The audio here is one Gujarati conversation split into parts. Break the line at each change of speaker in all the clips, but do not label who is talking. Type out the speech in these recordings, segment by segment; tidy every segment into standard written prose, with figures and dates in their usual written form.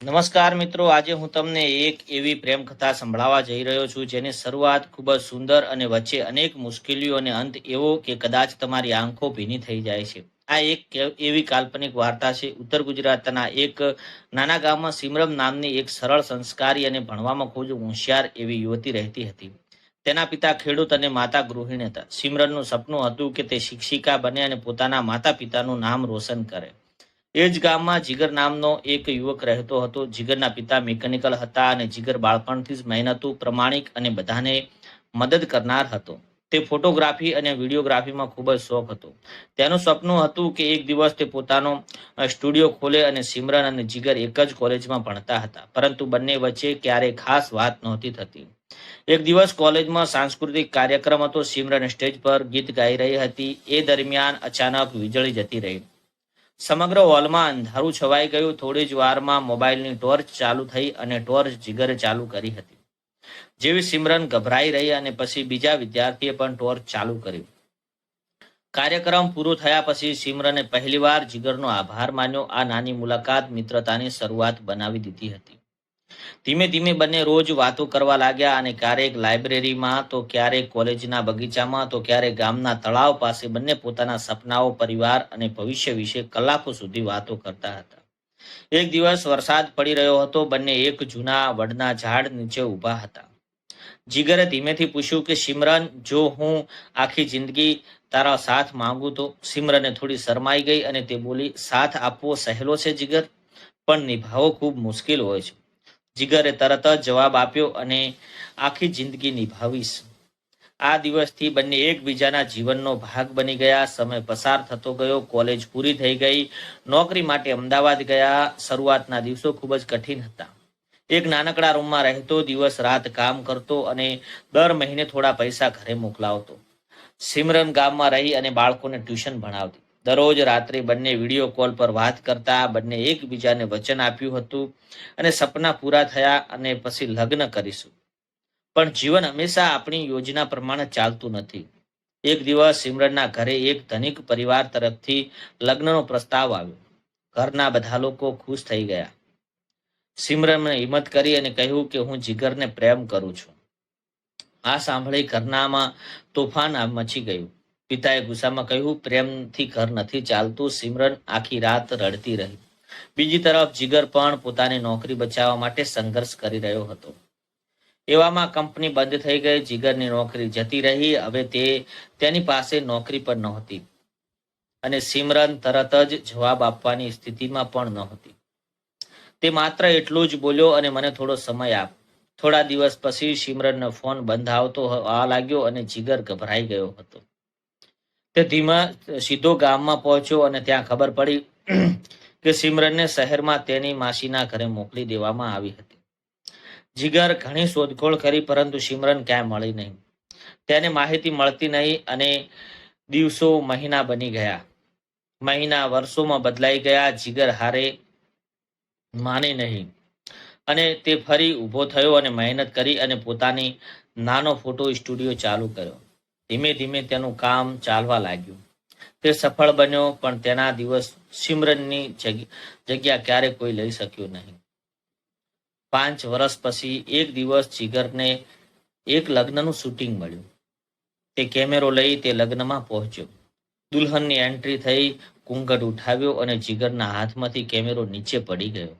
નમસ્કાર મિત્રો, આજે હું તમને એક એવી પ્રેમ કથા સંભળાવવા જઈ રહ્યો છું જેની શરૂઆત ખૂબ જ સુંદર અને વચ્ચે અનેક મુશ્કેલીઓ અને અંત એવો કે કદાચ તમારી આંખો ભીની થઈ જાય છે. આ એક એવી કાલ્પનિક વાર્તા છે. ઉત્તર ગુજરાતના એક નાના ગામમાં સિમરમ નામની એક સરળ, સંસ્કારી અને ભણવામાં ખૂબ જ હોશિયાર એવી યુવતી રહેતી હતી. તેના પિતા ખેડૂત અને માતા ગૃહિણી હતા. સિમરનનું સપનું હતું કે તે શિક્ષિકા બને અને પોતાના માતા પિતાનું નામ રોશન કરે. એ જ ગામમાં જીગર નામનો એક યુવક રહેતો હતો. જીગરના પિતા મિકેનિકલ હતા અને જીગર બાળપણથી જ મહેનતુ, પ્રમાણિક અને બધાને મદદ કરનાર હતો. તે ફોટોગ્રાફી અને વિડીયોગ્રાફીમાં ખૂબ જ શોખ હતો. તેનું સપનું હતું કે એક દિવસ તે પોતાનો સ્ટુડિયો ખોલે અને સિમરન અને જીગર એક જ કોલેજમાં ભણતા હતા, પરંતુ બંને વચ્ચે ક્યારેય ખાસ વાત નહોતી થતી. એક દિવસ કોલેજમાં સાંસ્કૃતિક કાર્યક્રમ હતો. સિમરન સ્ટેજ પર ગીત ગાઈ રહી હતી. એ દરમિયાન અચાનક વીજળી જતી રહી. સમગ્ર હોલમાં અંધારું છવાઈ ગયું. થોડી જ વારમાં મોબાઈલની ટોર્ચ ચાલુ થઈ અને ટોર્ચ જીગરે ચાલુ કરી હતી. જેવી સિમરન ગભરાઈ રહી અને પછી બીજા વિદ્યાર્થીએ પણ ટોર્ચ ચાલુ કર્યું. કાર્યક્રમ પૂરો થયા પછી સિમરને પહેલીવાર જીગરનો આભાર માન્યો. આ નાની મુલાકાત મિત્રતાની શરૂઆત બનાવી દીધી હતી. ધીમે ધીમે બંને રોજ વાતો કરવા લાગ્યા અને ક્યારેક લાઇબ્રેરીમાં, તો ક્યારેક કોલેજના બગીચામાં, તો ક્યારેક ગામના તળાવ પાસે. બંને પોતાના સપનાઓ, પરિવાર અને ભવિષ્ય વિશે કલાકો સુધી વાતો કરતા હતા. એક દિવસ વરસાદ પડી રહ્યો હતો. બંને એક જૂના વડના ઝાડ નીચે ઊભા હતા. જીગરે ધીમેથી પૂછ્યું કે સિમરન, જો હું આખી જિંદગી તારા સાથ માંગુ તો? સિમરને થોડી શરમાઈ ગઈ અને તે બોલી, સાથ આપવો સહેલો છે જીગર, પણ નિભાવવો ખૂબ મુશ્કેલ હોય છે. જીગરે તરત જ જવાબ આપ્યો, અને આખી જિંદગી નિભાવીશ. આ દિવસથી બંને એકબીજાના જીવનનો ભાગ બની ગયા. સમય પસાર થતો ગયો. કોલેજ પૂરી થઈ ગઈ. નોકરી માટે અમદાવાદ ગયા. શરૂઆતના દિવસો ખૂબ જ કઠિન હતા. એક નાનકડા રૂમમાં રહેતો, દિવસ રાત કામ કરતો અને દર મહિને થોડા પૈસા ઘરે મોકલાવતો. સિમરન ગામમાં રહી અને બાળકોને ટ્યુશન ભણાવતી. દરરોજ રાત્રે બંને વિડીયો કોલ પર વાત કરતા. બંને એકબીજાને વચન આપ્યું હતું અને સપના પૂરા થયા અને પછી લગ્ન કરીશું. પણ જીવન હંમેશા આપણી યોજના પ્રમાણે ચાલતું નથી. એક દિવસ સિમરનના ઘરે એક ધનિક પરિવાર તરફથી લગ્નનો પ્રસ્તાવ આવ્યો. ઘરના બધા લોકો ખુશ થઈ ગયા. સિમરને હિંમત કરી અને કહ્યું કે હું જીગરને પ્રેમ કરું છું. આ સાંભળી ઘરનામાં તોફાન મચી ગયું. પિતાએ ગુસ્સામાં કહ્યું, પ્રેમથી ઘર નથી ચાલતું. સિમરન આખી રાત રડતી રહી. બીજી તરફ જીગર પણ પોતાની નોકરી બચાવવા માટે સંઘર્ષ કરી રહ્યો હતો. એવામાં કંપની બંધ થઈ ગઈ. જીગરની નોકરી જતી રહી. હવે તેની પાસે નોકરી પણ નહોતી અને સિમરન તરત જ જવાબ આપવાની સ્થિતિમાં પણ નહોતી. તે માત્ર એટલું જ બોલ્યો, અને મને થોડો સમય આપ. થોડા દિવસ પછી સિમરનનો ફોન બંધ આવતો લાગ્યો અને જીગર ગભરાઈ ગયો હતો. તે સીધો ગામમાં પહોંચ્યો અને ત્યાં ખબર પડી કે સિમરનને શહેરમાં તેની માસીના ઘરે મોકલી દેવામાં આવી હતી. જીગર ઘણી શોધખોળ કરી, પરંતુ સિમરન ક્યાંય મળી નહીં. તેને માહિતી મળતી નહીં અને દિવસો મહિના બની ગયા. મહિના વર્ષોમાં બદલાઈ ગયા. જીગર હારે માની નહીં અને તે ફરી ઊભો થયો અને મહેનત કરી અને પોતાની નાનો ફોટો સ્ટુડિયો ચાલુ કર્યો. ધીમે ધીમે તેનું કામ ચાલવા લાગ્યું. તે સફળ બન્યો, પણ તેના દિવસ સિમરનની જગ્યા ક્યારે કોઈ લઈ શક્યું નહીં. 5 વર્ષ પછી એક દિવસ જીગરને એક લગ્નનું શૂટિંગ મળ્યું. તે કેમેરો લઈ તે લગ્નમાં પહોંચ્યો. દુલ્હનની એન્ટ્રી થઈ. ઘૂંઘટ ઉઠાવ્યો અને જીગરના હાથમાંથી કેમેરો નીચે પડી ગયો.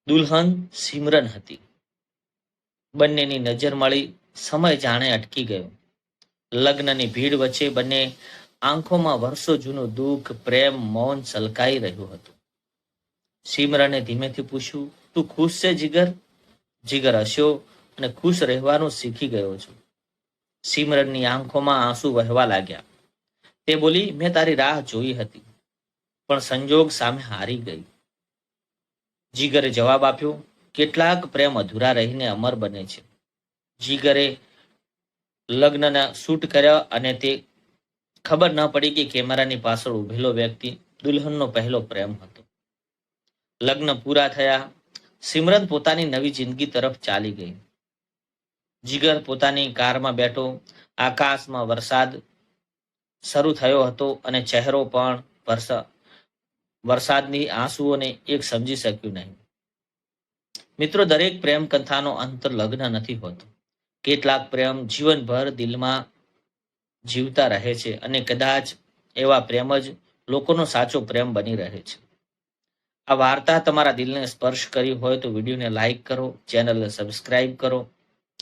દુલ્હન સિમરન હતી. બંનેની નજર મળી. સમય જાણે અટકી ગયો. લગ્નની ભીડ વચ્ચે બંને આંખોમાં વર્ષો જૂનું દુઃખ, પ્રેમ, મૌન છલકાઈ રહ્યું હતું. સિમરને ધીમેથી પૂછ્યું, તું ખુશ છે જીગર? જીગર હસ્યો અને ખુશ રહેવાનું શીખી ગયો છું. સિમરનની આંખોમાં આંસુ વહેવા લાગ્યા. તે બોલી, મેં તારી રાહ જોઈ હતી, પણ સંજોગ સામે હારી ગઈ. જીગરે જવાબ આપ્યો, કેટલાક પ્રેમ અધૂરા રહીને અમર બને છે. જીગરે લગ્નના શૂટ કર્યા અને તે ખબર ન પડી કે કેમેરાની પાછળ ઉભેલો વ્યક્તિ દુલ્હનનો પહેલો પ્રેમ હતો. લગ્ન પૂરા થયા. સિમરન પોતાની નવી જિંદગી તરફ ચાલી ગઈ. જીગર પોતાની કારમાં બેઠો. આકાશમાં વરસાદ શરૂ થયો હતો અને ચહેરો પણ વરસાદની આંસુઓને એક સમજી શક્યું નહીં. મિત્રો, દરેક પ્રેમ કથાનો અંત લગ્ન નથી હોતો. કેટલાક પ્રેમ જીવનભર દિલમાં જીવતા રહે છે અને કદાચ એવા પ્રેમ જ લોકોનો સાચો પ્રેમ બની રહે છે. આ વાર્તા તમારા દિલને સ્પર્શ કરી હોય તો વિડીયોને લાઈક કરો, ચેનલને સબસ્ક્રાઇબ કરો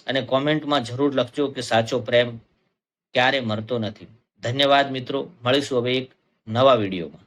અને કોમેન્ટમાં જરૂર લખજો કે સાચો પ્રેમ ક્યારે મરતો નથી. ધન્યવાદ મિત્રો. મળીશું હવે એક નવા વિડીયોમાં.